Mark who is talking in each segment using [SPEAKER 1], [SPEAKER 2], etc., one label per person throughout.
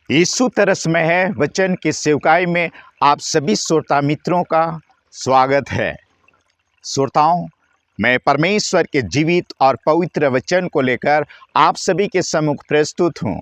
[SPEAKER 1] यीशु तरस में है वचन की सेवकाई में आप सभी श्रोता मित्रों का स्वागत है। श्रोताओं, मैं परमेश्वर के जीवित और पवित्र वचन को लेकर आप सभी के सम्मुख प्रस्तुत हूँ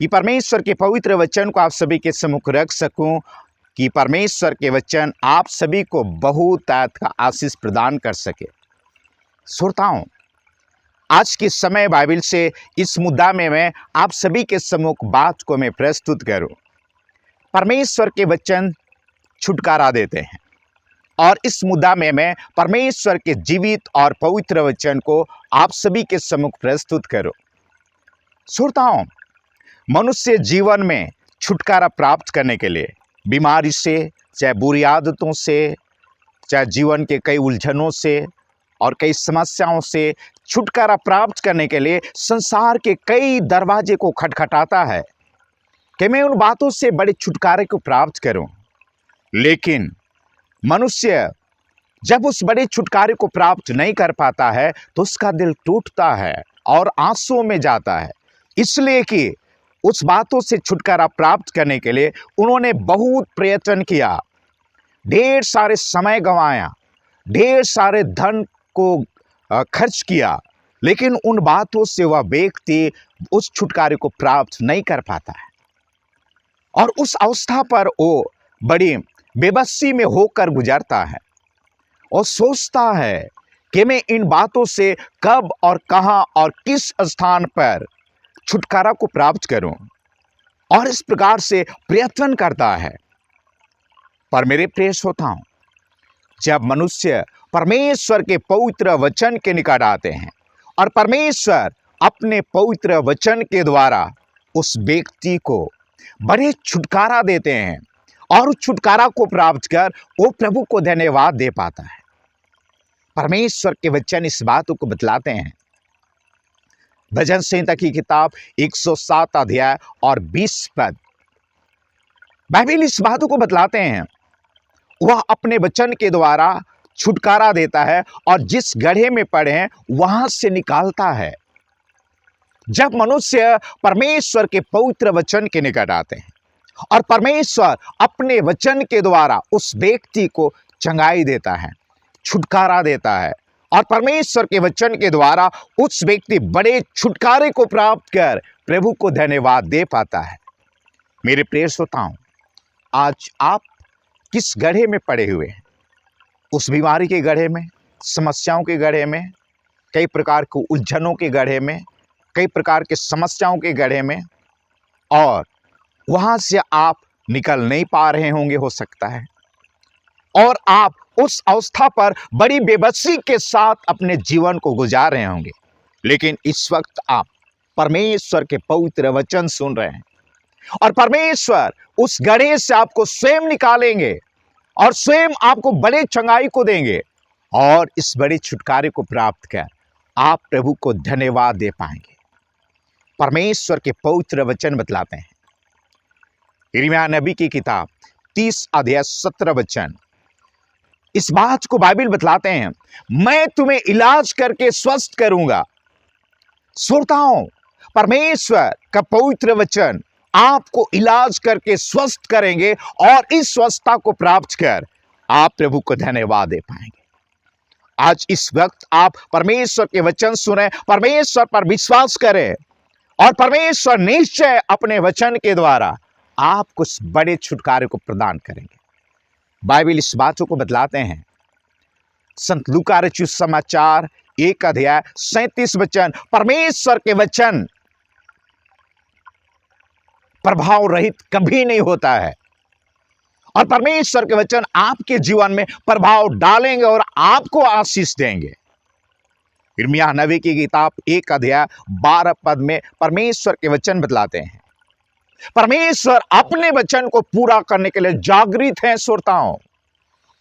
[SPEAKER 1] कि परमेश्वर के पवित्र वचन को आप सभी के सम्मुख रख सकूं, कि परमेश्वर के वचन आप सभी को बहुतायत का आशीष प्रदान कर सके। श्रोताओं, आज के समय बाइबल से इस मुद्दा में मैं आप सभी के सम्मुख बात को मैं प्रस्तुत करूं। परमेश्वर के वचन छुटकारा देते हैं और इस मुद्दा में मैं परमेश्वर के जीवित और पवित्र वचन को आप सभी के सम्मुख प्रस्तुत करूं। श्रोताओं, मनुष्य जीवन में छुटकारा प्राप्त करने के लिए बीमारी से, चाहे बुरी आदतों से, चाहे जीवन के कई उलझनों से और कई समस्याओं से छुटकारा प्राप्त करने के लिए संसार के कई दरवाजे को खटखटाता है कि मैं उन बातों से बड़े छुटकारे को प्राप्त करूं। लेकिन मनुष्य जब उस बड़े छुटकारे को प्राप्त नहीं कर पाता है तो उसका दिल टूटता है और आंसुओं में जाता है, इसलिए कि उस बातों से छुटकारा प्राप्त करने के लिए उन्होंने बहुत प्रयत्न किया, ढेर सारे समय गंवाया, ढेर सारे धन को खर्च किया, लेकिन उन बातों से वह व्यक्ति उस छुटकारे को प्राप्त नहीं कर पाता है और उस अवस्था पर वो बड़ी बेबसी में होकर गुजरता है और सोचता है कि मैं इन बातों से कब और कहां और किस स्थान पर छुटकारा को प्राप्त करूं, और इस प्रकार से प्रयत्न करता है। पर मेरे प्रिय श्रोताओं, जब मनुष्य परमेश्वर के पवित्र वचन के निकट आते हैं और परमेश्वर अपने पवित्र वचन के द्वारा उस व्यक्ति को बड़े छुटकारा देते हैं और उस छुटकारा को प्राप्त कर वो प्रभु को धन्यवाद दे पाता है। परमेश्वर के वचन इस बातों को बतलाते हैं। भजन संहिता की किताब 107 अध्याय और 20 पद बाइबल इस बातों को बतलाते हैं, वह अपने वचन के द्वारा छुटकारा देता है और जिस गड्ढे में पड़े हैं वहां से निकालता है। जब मनुष्य परमेश्वर के पवित्र वचन के निकट आते हैं और परमेश्वर अपने वचन के द्वारा उस व्यक्ति को चंगाई देता है, छुटकारा देता है और परमेश्वर के वचन के द्वारा उस व्यक्ति बड़े छुटकारे को प्राप्त कर प्रभु को धन्यवाद दे पाता है। मेरे प्रिय श्रोताओं, आज आप किस गड्ढे में पड़े हुए हैं? उस बीमारी के गड्ढे में, समस्याओं के गड्ढे में, कई प्रकार के उलझनों के गड्ढे में, कई प्रकार के समस्याओं के गड्ढे में, और वहां से आप निकल नहीं पा रहे होंगे हो सकता है, और आप उस अवस्था पर बड़ी बेबसी के साथ अपने जीवन को गुजार रहे होंगे। लेकिन इस वक्त आप परमेश्वर के पवित्र वचन सुन रहे हैं और परमेश्वर उस गड्ढे से आपको स्वयं निकालेंगे और स्वयं आपको बड़े चंगाई को देंगे और इस बड़े छुटकारे को प्राप्त कर आप प्रभु को धन्यवाद दे पाएंगे। परमेश्वर के पवित्र वचन बतलाते हैं। यिर्मयाह नबी की किताब 30 अध्याय 17 वचन इस बात को बाइबल बतलाते हैं, मैं तुम्हें इलाज करके स्वस्थ करूंगा। श्रोताओं, परमेश्वर का पवित्र वचन आपको इलाज करके स्वस्थ करेंगे और इस स्वस्थता को प्राप्त कर आप प्रभु को धन्यवाद दे पाएंगे। आज इस वक्त आप परमेश्वर के वचन सुने, परमेश्वर पर विश्वास करें और परमेश्वर निश्चय अपने वचन के द्वारा आपको उस बड़े छुटकारे को प्रदान करेंगे। बाइबल इस बातों को बतलाते हैं। संत लूका रचित समाचार 1 अध्याय 37 वचन, परमेश्वर के वचन प्रभाव रहित कभी नहीं होता है और परमेश्वर के वचन आपके जीवन में प्रभाव डालेंगे और आपको आशीष देंगे। यिर्मयाह नबी की किताब 1 अध्याय 12 पद में परमेश्वर के वचन बतलाते हैं, परमेश्वर अपने वचन को पूरा करने के लिए जागृत हैं श्रोताओं,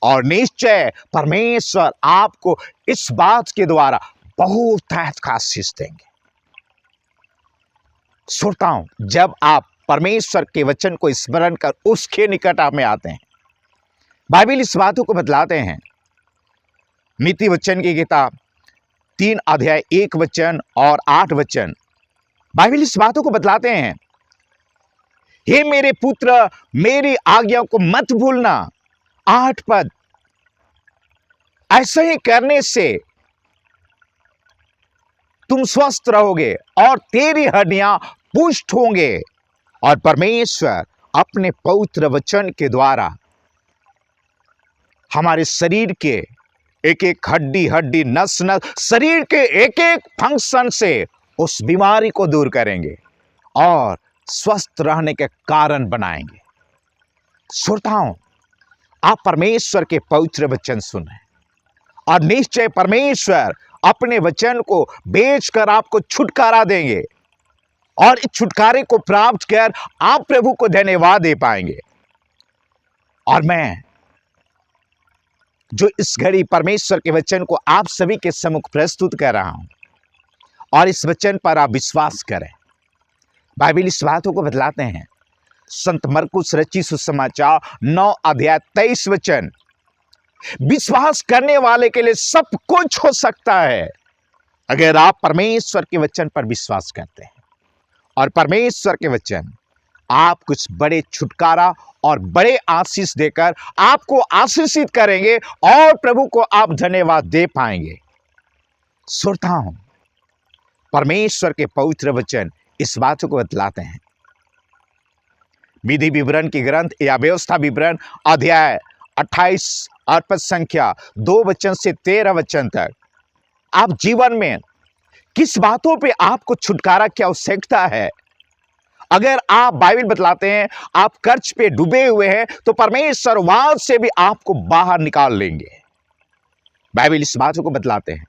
[SPEAKER 1] और निश्चय परमेश्वर आपको इस बात के द्वारा बहुतायत का आशीष देंगे। श्रोताओं, जब आप परमेश्वर के वचन को स्मरण कर उसके निकट में आते हैं, बाइबल इस बातों को बतलाते हैं। नीति वचन की किताब 3 अध्याय 1 वचन और 8 वचन बाइबल इस बातों को बतलाते हैं, हे मेरे पुत्र, मेरी आज्ञा को मत भूलना। 8 पद, ऐसा ही करने से तुम स्वस्थ रहोगे और तेरी हड्डियां पुष्ट होंगे। और परमेश्वर अपने पवित्र वचन के द्वारा हमारे शरीर के एक एक हड्डी हड्डी, नस नस, शरीर के एक एक फंक्शन से उस बीमारी को दूर करेंगे और स्वस्थ रहने के कारण बनाएंगे। श्रोताओं, आप परमेश्वर के पवित्र वचन सुने और निश्चय परमेश्वर अपने वचन को बेचकर आपको छुटकारा देंगे और इस छुटकारे को प्राप्त कर आप प्रभु को धन्यवाद दे पाएंगे। और मैं जो इस घड़ी परमेश्वर के वचन को आप सभी के सम्मुख प्रस्तुत कर रहा हूं और इस वचन पर आप विश्वास करें। बाइबल इस बातों को बतलाते हैं। संत मरकुस रचित सुसमाचार 9 अध्याय 23 वचन, विश्वास करने वाले के लिए सब कुछ हो सकता है अगर आप परमेश्वर के वचन पर विश्वास करते हैं। और परमेश्वर के वचन आप कुछ बड़े छुटकारा और बड़े आशीष देकर आपको आशीषित करेंगे और प्रभु को आप धन्यवाद दे पाएंगे। श्रोताओं, परमेश्वर के पवित्र वचन इस बातों को बतलाते हैं। विधि विवरण की ग्रंथ या व्यवस्था विवरण अध्याय 28 और पद संख्या 2 वचन से 13 वचन तक आप जीवन में किस बातों पे आपको छुटकारा की आवश्यकता है। अगर आप, बाइबल बतलाते हैं, आप कर्ज पे डूबे हुए हैं तो परमेश्वर वहां से भी आपको बाहर निकाल लेंगे। बाइबल इस बातों को बतलाते हैं।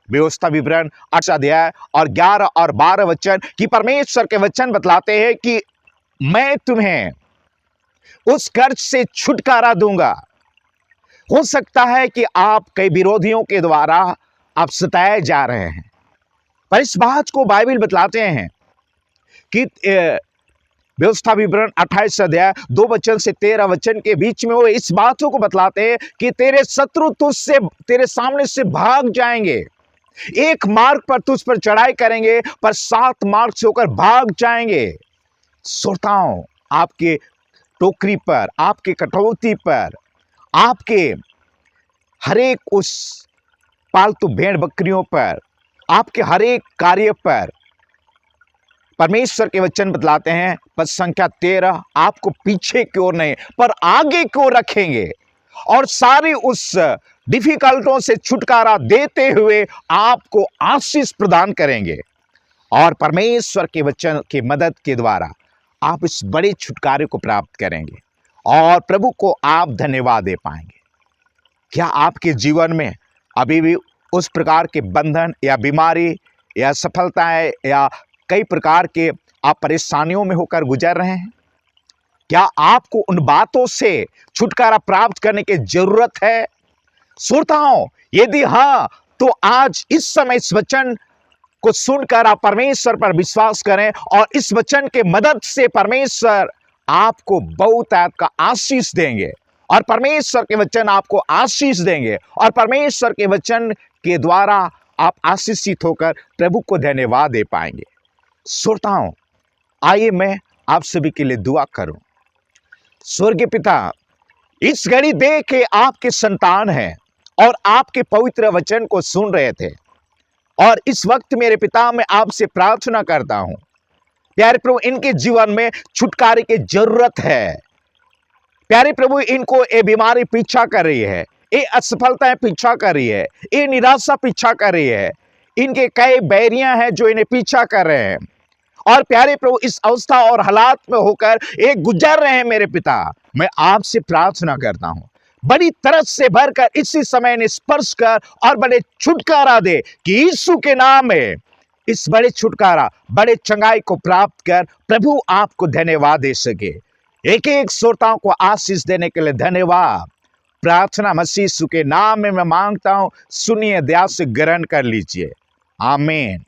[SPEAKER 1] व्यवस्था विवरण 8 अध्याय और 11 और 12 वचन की परमेश्वर के वचन बतलाते हैं कि मैं तुम्हें उस कर्ज से छुटकारा दूंगा। हो सकता है कि आप कई विरोधियों के द्वारा आप सताए जा रहे हैं, पर इस बात को बाइबल बतलाते हैं कि व्यवस्था विवरण 28 अध्याय 2 वचन से 13 वचन के बीच में वो इस बातों को बतलाते हैं कि तेरे शत्रु तुझसे, तेरे सामने से भाग जाएंगे। एक मार्ग पर तुझ पर चढ़ाई करेंगे पर 7 मार्ग से होकर भाग जाएंगे। श्रोताओं, आपके टोकरी पर, आपके कटौती पर, आपके हरेक उस पालतू भेड़ बकरियों पर, आपके हरेक कार्य पर परमेश्वर के वचन बतलाते हैं पद संख्या 13, आपको पीछे की ओर नहीं पर आगे की ओर रखेंगे और सारी उस डिफिकल्टों से छुटकारा देते हुए आपको आशीष प्रदान करेंगे। और परमेश्वर के वचन की मदद के द्वारा आप इस बड़े छुटकारे को प्राप्त करेंगे और प्रभु को आप धन्यवाद दे पाएंगे। क्या आपके जीवन में अभी भी उस प्रकार के बंधन या बीमारी या सफलताएं या कई प्रकार के आप परेशानियों में होकर गुजर रहे हैं? क्या आपको उन बातों से छुटकारा प्राप्त करने की जरूरत है? श्रोताओं, यदि हाँ, तो आज इस समय इस वचन को सुनकर आप परमेश्वर पर विश्वास करें और इस वचन के मदद से परमेश्वर आपको बहुत का आशीष देंगे और परमेश्वर के वचन आपको आशीष देंगे और परमेश्वर के वचन के द्वारा आप आशीषित होकर प्रभु को धन्यवाद दे पाएंगे। श्रोताओं, आइए मैं आप सभी के लिए दुआ करूं। स्वर्गीय पिता, इस घड़ी देख के आपके संतान हैं और आपके पवित्र वचन को सुन रहे थे और इस वक्त मेरे पिता मैं आपसे प्रार्थना करता हूं, प्यारे प्रभु, इनके जीवन में छुटकारे की जरूरत है। प्यारे प्रभु, इनको ये बीमारी पीछा कर रही है, ये असफलताएं पीछा कर रही है, ये निराशा पीछा कर रही है, इनके कई बैरियां हैं जो इन्हें पीछा कर रहे हैं और प्यारे प्रभु इस अवस्था और हालात में होकर ये गुजर रहे हैं। मेरे पिता, मैं आपसे प्रार्थना करता हूं, बड़ी तरस से भरकर इसी समय ने स्पर्श कर और बड़े छुटकारा दे कि यीशु के नाम में इस बड़े छुटकारा, बड़े चंगाई को प्राप्त कर प्रभु आपको धन्यवाद दे सके। एक एक श्रोताओं को आशीष देने के लिए धन्यवाद। प्रार्थना मसीह यीशु के नाम में मैं मांगता हूं, सुनिए, दया से ग्रहण कर लीजिए। आमीन।